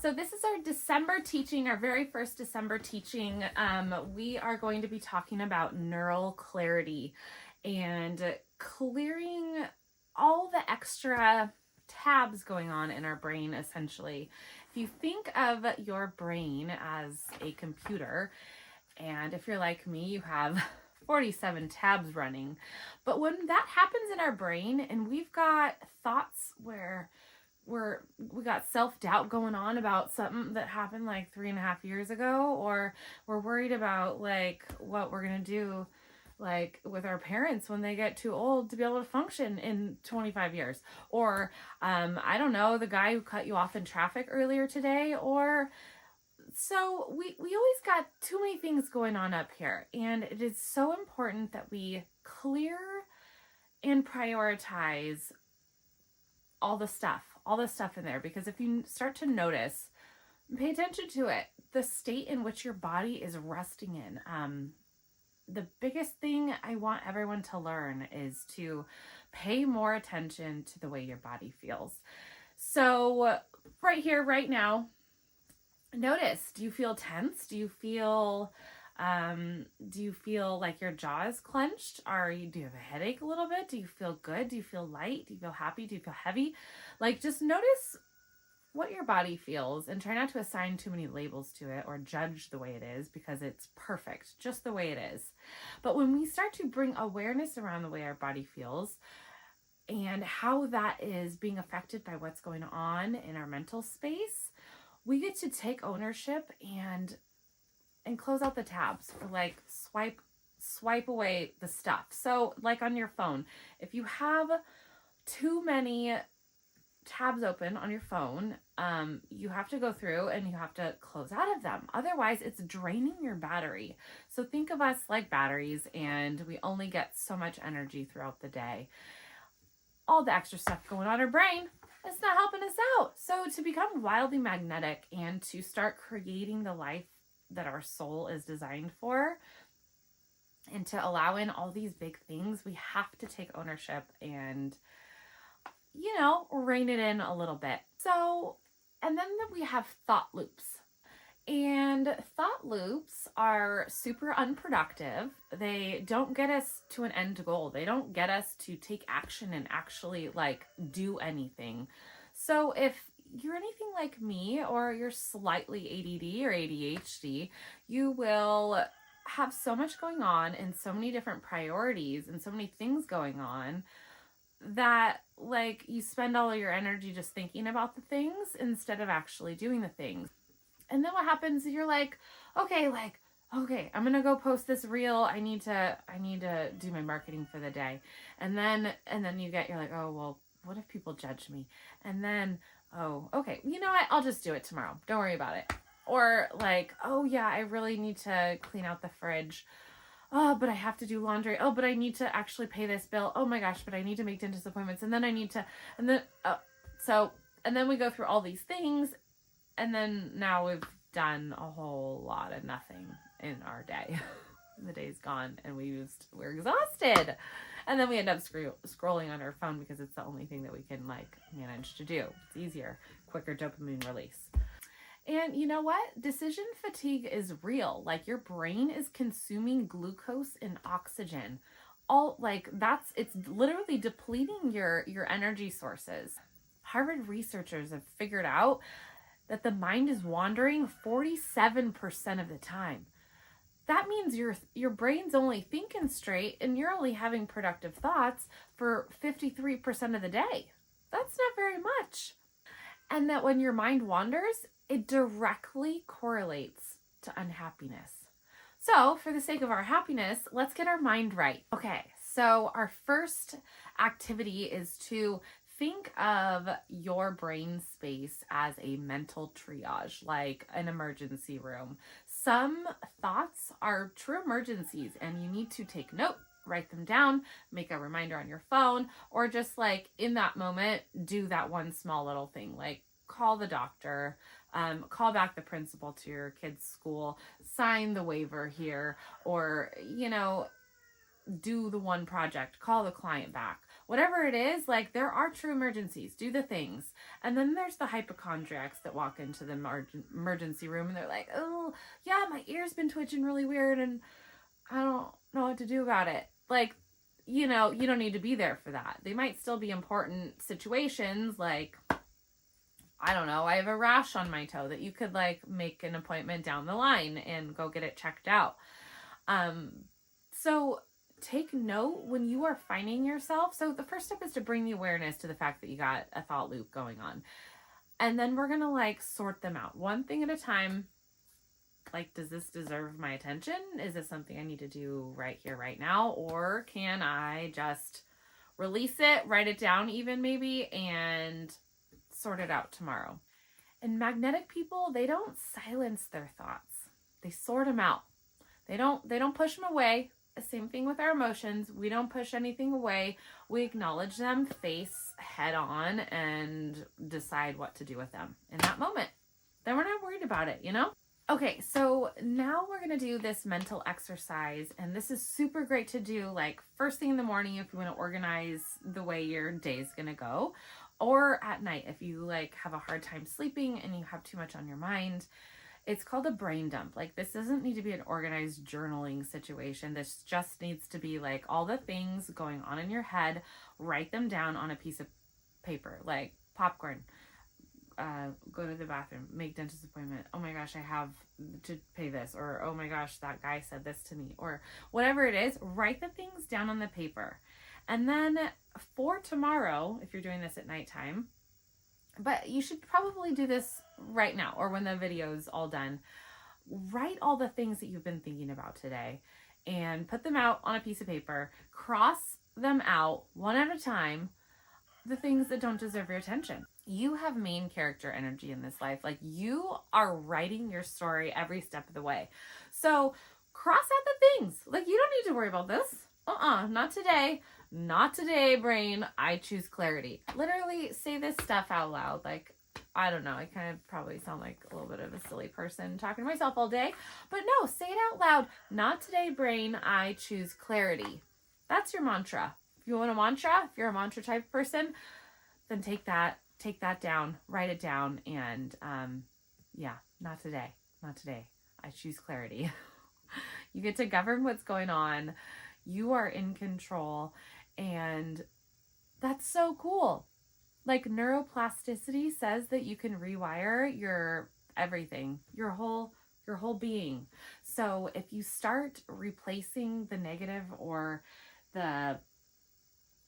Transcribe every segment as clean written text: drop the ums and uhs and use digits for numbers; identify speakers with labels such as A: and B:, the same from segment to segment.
A: So this is our December teaching, our very first December teaching. We are going to be talking about neural clarity and clearing all the extra tabs going on in our brain, essentially. If you think of your brain as a computer, and if you're like me, you have 47 tabs running. But when that happens in our brain and we've got thoughts where we got self-doubt going on about something that happened like 3.5 years ago, or we're worried about like what we're going to do like with our parents when they get too old to be able to function in 25 years, or I don't know, the guy who cut you off in traffic earlier today, or so we always got too many things going on up here, and it is so important that we clear and prioritize all the stuff in there, because if you start to notice, pay attention to it, the state in which your body is resting in. The biggest thing I want everyone to learn is to pay more attention to the way your body feels. So right here, right now, notice, do you feel tense? Do you feel like your jaw is clenched? Do you have a headache a little bit? Do you feel good? Do you feel light? Do you feel happy? Do you feel heavy? Like, just notice what your body feels and try not to assign too many labels to it or judge the way it is, because it's perfect just the way it is. But when we start to bring awareness around the way our body feels and how that is being affected by what's going on in our mental space, we get to take ownership and close out the tabs, or like swipe away the stuff. So like on your phone, if you have too many tabs open on your phone, you have to go through and you have to close out of them. Otherwise, it's draining your battery. So think of us like batteries, and we only get so much energy throughout the day. All the extra stuff going on in our brain, it's not helping us out. So to become wildly magnetic and to start creating the life that our soul is designed for, and to allow in all these big things, we have to take ownership and, rein it in a little bit. So, and then we have thought loops. And thought loops are super unproductive. They don't get us to an end goal. They don't get us to take action and actually like do anything. So if you're anything like me, or you're slightly ADD or ADHD, you will have so much going on and so many different priorities and so many things going on that like you spend all of your energy just thinking about the things instead of actually doing the things. And then what happens, you're like, okay, I'm going to go post this reel. I need to do my marketing for the day. And then you're like, oh, well, what if people judge me? And then, oh, okay, you know what? I'll just do it tomorrow. Don't worry about it. Or like, oh yeah, I really need to clean out the fridge. Oh, but I have to do laundry. Oh, but I need to actually pay this bill. Oh my gosh, but I need to make dentist appointments. And then and then we go through all these things. And then now we've done a whole lot of nothing in our day. The day's gone and we're exhausted. And then we end up scrolling on our phone because it's the only thing that we can like manage to do. It's easier, quicker dopamine release. And you know what? Decision fatigue is real. Like, your brain is consuming glucose and oxygen. It's literally depleting your energy sources. Harvard researchers have figured out that the mind is wandering 47% of the time. That means your brain's only thinking straight and you're only having productive thoughts for 53% of the day. That's not very much. And that when your mind wanders, it directly correlates to unhappiness. So for the sake of our happiness, let's get our mind right. Okay, so our first activity is to think of your brain space as a mental triage, like an emergency room. Some thoughts are true emergencies and you need to take note, write them down, make a reminder on your phone, or just like in that moment, do that one small little thing, like call the doctor, call back the principal to your kid's school, sign the waiver here, or, do the one project, call the client back. Whatever it is, like, there are true emergencies. Do the things. And then there's the hypochondriacs that walk into the emergency room and they're like, oh, yeah, my ear's been twitching really weird and I don't know what to do about it. Like, you know, you don't need to be there for that. They might still be important situations, like, I don't know, I have a rash on my toe, that you could like make an appointment down the line and go get it checked out. So take note when you are finding yourself. So the first step is to bring the awareness to the fact that you got a thought loop going on. And then we're going to like sort them out one thing at a time. Like, does this deserve my attention? Is this something I need to do right here, right now? Or can I just release it, write it down even maybe, and sort it out tomorrow? And magnetic people, they don't silence their thoughts. They sort them out. They don't push them away. Same thing with our emotions. We don't push anything away. We acknowledge them, face head on, and decide what to do with them in that moment. Then we're not worried about it, you know? Okay, so now we're going to do this mental exercise, and this is super great to do like first thing in the morning if you want to organize the way your day is going to go, or at night if you like have a hard time sleeping and you have too much on your mind. It's called a brain dump. Like, this doesn't need to be an organized journaling situation. This just needs to be like all the things going on in your head, write them down on a piece of paper, like popcorn, go to the bathroom, make dentist appointment. Oh my gosh, I have to pay this. Or, oh my gosh, that guy said this to me. Or whatever it is, write the things down on the paper. And then for tomorrow, if you're doing this at nighttime, but you should probably do this right now or when the video is all done. Write all the things that you've been thinking about today and put them out on a piece of paper. Cross them out one at a time, the things that don't deserve your attention. You have main character energy in this life. Like, you are writing your story every step of the way. So cross out the things. Like, you don't need to worry about this. Not today. Not today, brain. I choose clarity. Literally say this stuff out loud. Like, I don't know. I kind of probably sound like a little bit of a silly person talking to myself all day. But no, say it out loud. Not today, brain. I choose clarity. That's your mantra. If you want a mantra, if you're a mantra type person, then take that down, write it down, and yeah, not today. Not today. I choose clarity. You get to govern what's going on. You are in control. And that's so cool. Like, neuroplasticity says that you can rewire your everything, your whole being. So if you start replacing the negative or the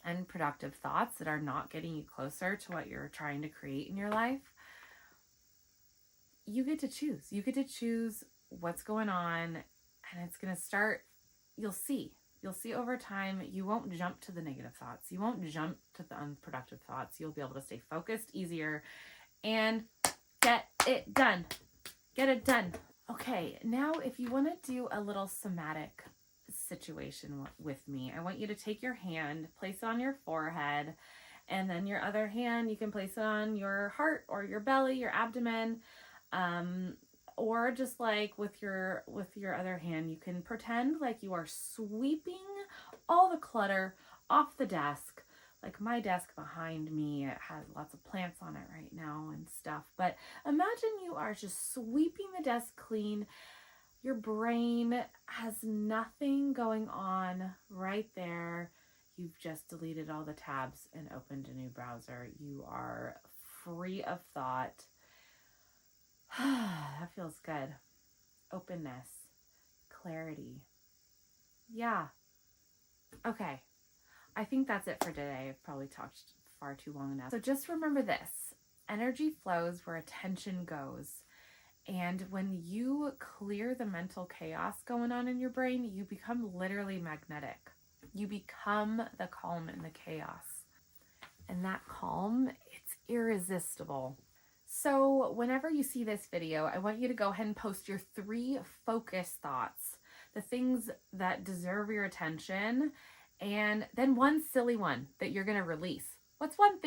A: unproductive thoughts that are not getting you closer to what you're trying to create in your life, you get to choose. You get to choose what's going on, and it's going to start, you'll see over time. You won't jump to the negative thoughts. You won't jump to the unproductive thoughts. You'll be able to stay focused easier and get it done. Get it done. Okay, now if you want to do a little somatic situation with me, I want you to take your hand, place it on your forehead, and then your other hand, you can place it on your heart or your belly, your abdomen, or just like with your other hand, you can pretend like you are sweeping all the clutter off the desk. Like my desk behind me, it has lots of plants on it right now and stuff. But imagine you are just sweeping the desk clean. Your brain has nothing going on right there. You've just deleted all the tabs and opened a new browser. You are free of thought. That feels good. Openness, clarity. Yeah. Okay. I think that's it for today. I've probably talked far too long enough. So just remember this. Energy flows where attention goes. And when you clear the mental chaos going on in your brain, you become literally magnetic. You become the calm in the chaos. And that calm, it's irresistible. So whenever you see this video, I want you to go ahead and post your 3 focus thoughts, the things that deserve your attention, and then one silly one that you're going to release. What's one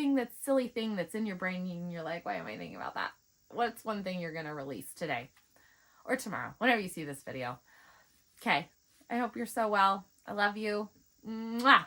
A: silly thing that's in your brain and you're like, why am I thinking about that? What's one thing you're going to release today or tomorrow, whenever you see this video? Okay. I hope you're so well. I love you. Mwah.